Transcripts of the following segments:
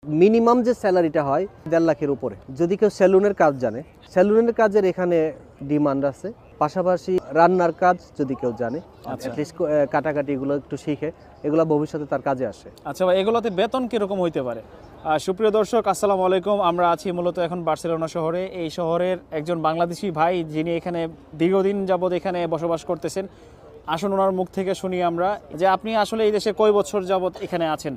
Minimum যে স্যালারিটা হয় 1.5 লাখের উপরে। যদি কেউ সেলুনের কাজ জানে, সেলুনের কাজের এখানে ডিমান্ড আছে। পাশাপাশি রান্নার কাজ যদি কেউ জানে, অ্যাটলিস্ট কাটাকাটি এগুলো একটু শিখে, এগুলো ভবিষ্যতে তার কাজে আসে। আচ্ছা ভাই, এগুলোতে বেতন কিরকম হইতে পারে? সুপ্রিয় দর্শক, আসসালামু আলাইকুম। আমরা আছি মূলত এখন বার্সেলোনা শহরে। এই শহরের একজন বাংলাদেশি ভাই যিনি এখানে দীর্ঘদিন যাবৎ এখানে বসবাস করতেছেন। আসুন ওনার মুখ থেকে শুনি আমরা যে আপনি আসলে এই দেশে কয় বছর যাবৎ এখানে আছেন?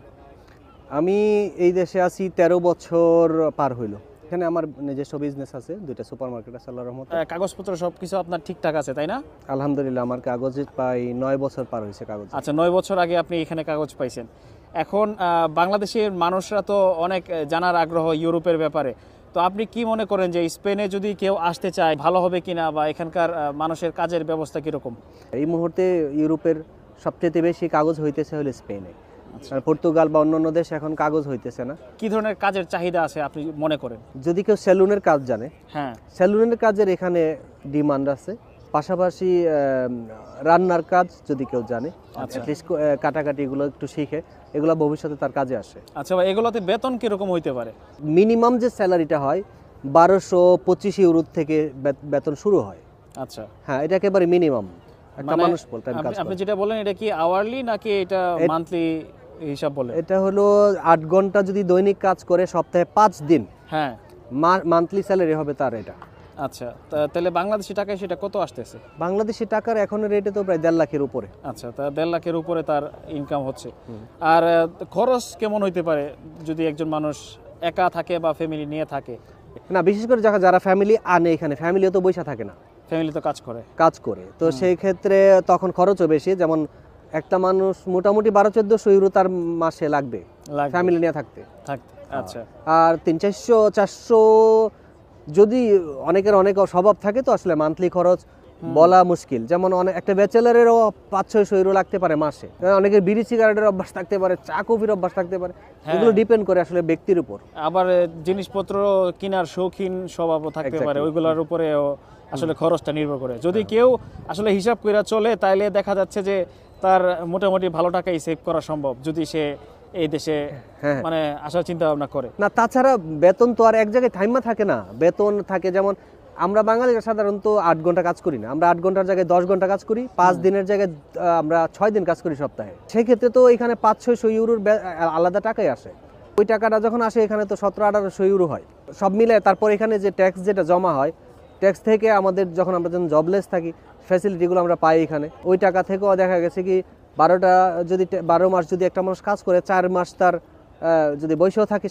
আমি এই দেশে আছি 13 বছর পার হইল। এখানে আমার নিজস্ব বিজনেস আছে, 2টা সুপার মার্কেট আছে আল্লাহর রহমতে। কাগজপত্র সবকিছু আপনার ঠিকঠাক আছে, তাই না? আলহামদুলিল্লাহ, আমার কাগজে প্রায় 9 বছর পার হয়েছে কাগজ। আচ্ছা, 9 বছর আগে আপনি এখানে কাগজ পাইছেন। এখন বাংলাদেশের মানুষরা তো অনেক জানার আগ্রহ ইউরোপের ব্যাপারে। তো আপনি কি মনে করেন যে স্পেনে যদি কেউ আসতে চায় ভালো হবে কিনা, বা এখানকার মানুষের কাজের ব্যবস্থা কিরকম? এই মুহূর্তে ইউরোপের সবচেয়ে বেশি কাগজ হইতেছে হলো স্পেনে। আর পর্তুগাল বা অন্যান্য দেশ এখন কাগজ হইতেছে না। কি ধরনের কাজের চাহিদা আছে আপনি মনে করেন? যদি কেউ সেলুনের কাজ জানে, হ্যাঁ, সেলুনের কাজের এখানে ডিমান্ড আছে। পাশাপাশি রান্নার কাজ যদি কেউ জানে, অ্যাটলিস্ট কাটাকাটি এগুলো একটু শিখে, এগুলো ভবিষ্যতে তার কাজে আসে। আচ্ছা ভাই, এগুলোতে বেতন কিরকম হইতে পারে? মিনিমাম যে স্যালারিটা হয় 1225 ইউরো থেকে বেতন শুরু হয়। আচ্ছা, হ্যাঁ, এটা একেবারে মিনিমাম একটা মানুষ ফুল টাইম কাজ আপনি করে। যেটা বলেন এটা কি আওয়ারলি নাকি এটা মান্থলি হিসাব বলে? এটা হলো 8 ঘন্টা যদি দৈনিক কাজ করে, সপ্তাহে 5 দিন, হ্যাঁ, মান্থলি স্যালারি হবে তার এটা। আচ্ছা, তাহলে বাংলাদেশি টাকায় সেটা কত আসতেছে? বাংলাদেশি টাকার এখনের রেটে তো প্রায় 1.5 লাখের উপরে। আচ্ছা, তা 1.5 লাখের উপরে তার ইনকাম হচ্ছে। আর খরচ কেমন হইতে পারে যদি একজন মানুষ একা থাকে বা ফ্যামিলি নিয়ে থাকে? না, বিশেষ করে যারা ফ্যামিলি আনে, এখানে ফ্যামিলিও তো বসে থাকে না, ফ্যামিলি তো কাজ করে। তো সেই ক্ষেত্রে তখন খরচও বেশি। যেমন একটা মানুষ মোটামুটি 1200-1400 ইউরো তার মাসে লাগবে ফ্যামিলি নিয়ে থাকতে। আচ্ছা, আর 300-400 যদি অনেকের অনেক স্বভাব থাকে, তো আসলে মান্থলি খরচ বলা মুশকিল। যেমন একটা ব্যাচেলারেরও 500-600 ইউরো লাগতে পারে মাসে। অনেকের বিড়ি সিগারেটের অভ্যাস থাকতে পারে, চা কফির অভ্যাস থাকতে পারে। এগুলো ডিপেন্ড করে আসলে ব্যক্তির উপর। আবার জিনিসপত্র কেনার শৌখিন স্বভাবও থাকতে পারে, ওইগুলোর উপরেও আসলে খরচটা নির্ভর করে। যদি কেউ আসলে হিসাব করে চলে, তাইলে দেখা যাচ্ছে যে তার মোটামুটি ভালো টাকাই সেভ করা সম্ভব যদি সে এই দেশে মানে আসার চিন্তা ভাবনা করে। না, তাছাড়া বেতন তো আর এক জায়গায় থাইমা থাকে না। বেতন থাকে, যেমন আমরা বাঙালিরা সাধারণত 8 ঘন্টা কাজ করি না, আমরা 8 ঘন্টার জায়গায় 10 ঘন্টা কাজ করি। 5 দিনের জায়গায় আমরা 6 দিন কাজ করি সপ্তাহে। সেক্ষেত্রে তো এখানে 500-600 ইউরোর আলাদা টাকাই আসে। ওই টাকাটা যখন আসে এখানে তো 1700-1800 ইউরো হয় সব মিলে। তারপর এখানে যে ট্যাক্স যেটা জমা হয়, ট্যাক্স থেকে আমাদের যখন আমরা জবলেস থাকি, ফ্যাসিলিটিগুলো আমরা পাই এখানে। ওই টাকা থেকেও দেখা গেছে কি 12 মাস যদি একটা মানুষ কাজ করে, 4 মাস তার যদি বয়সেও থাকে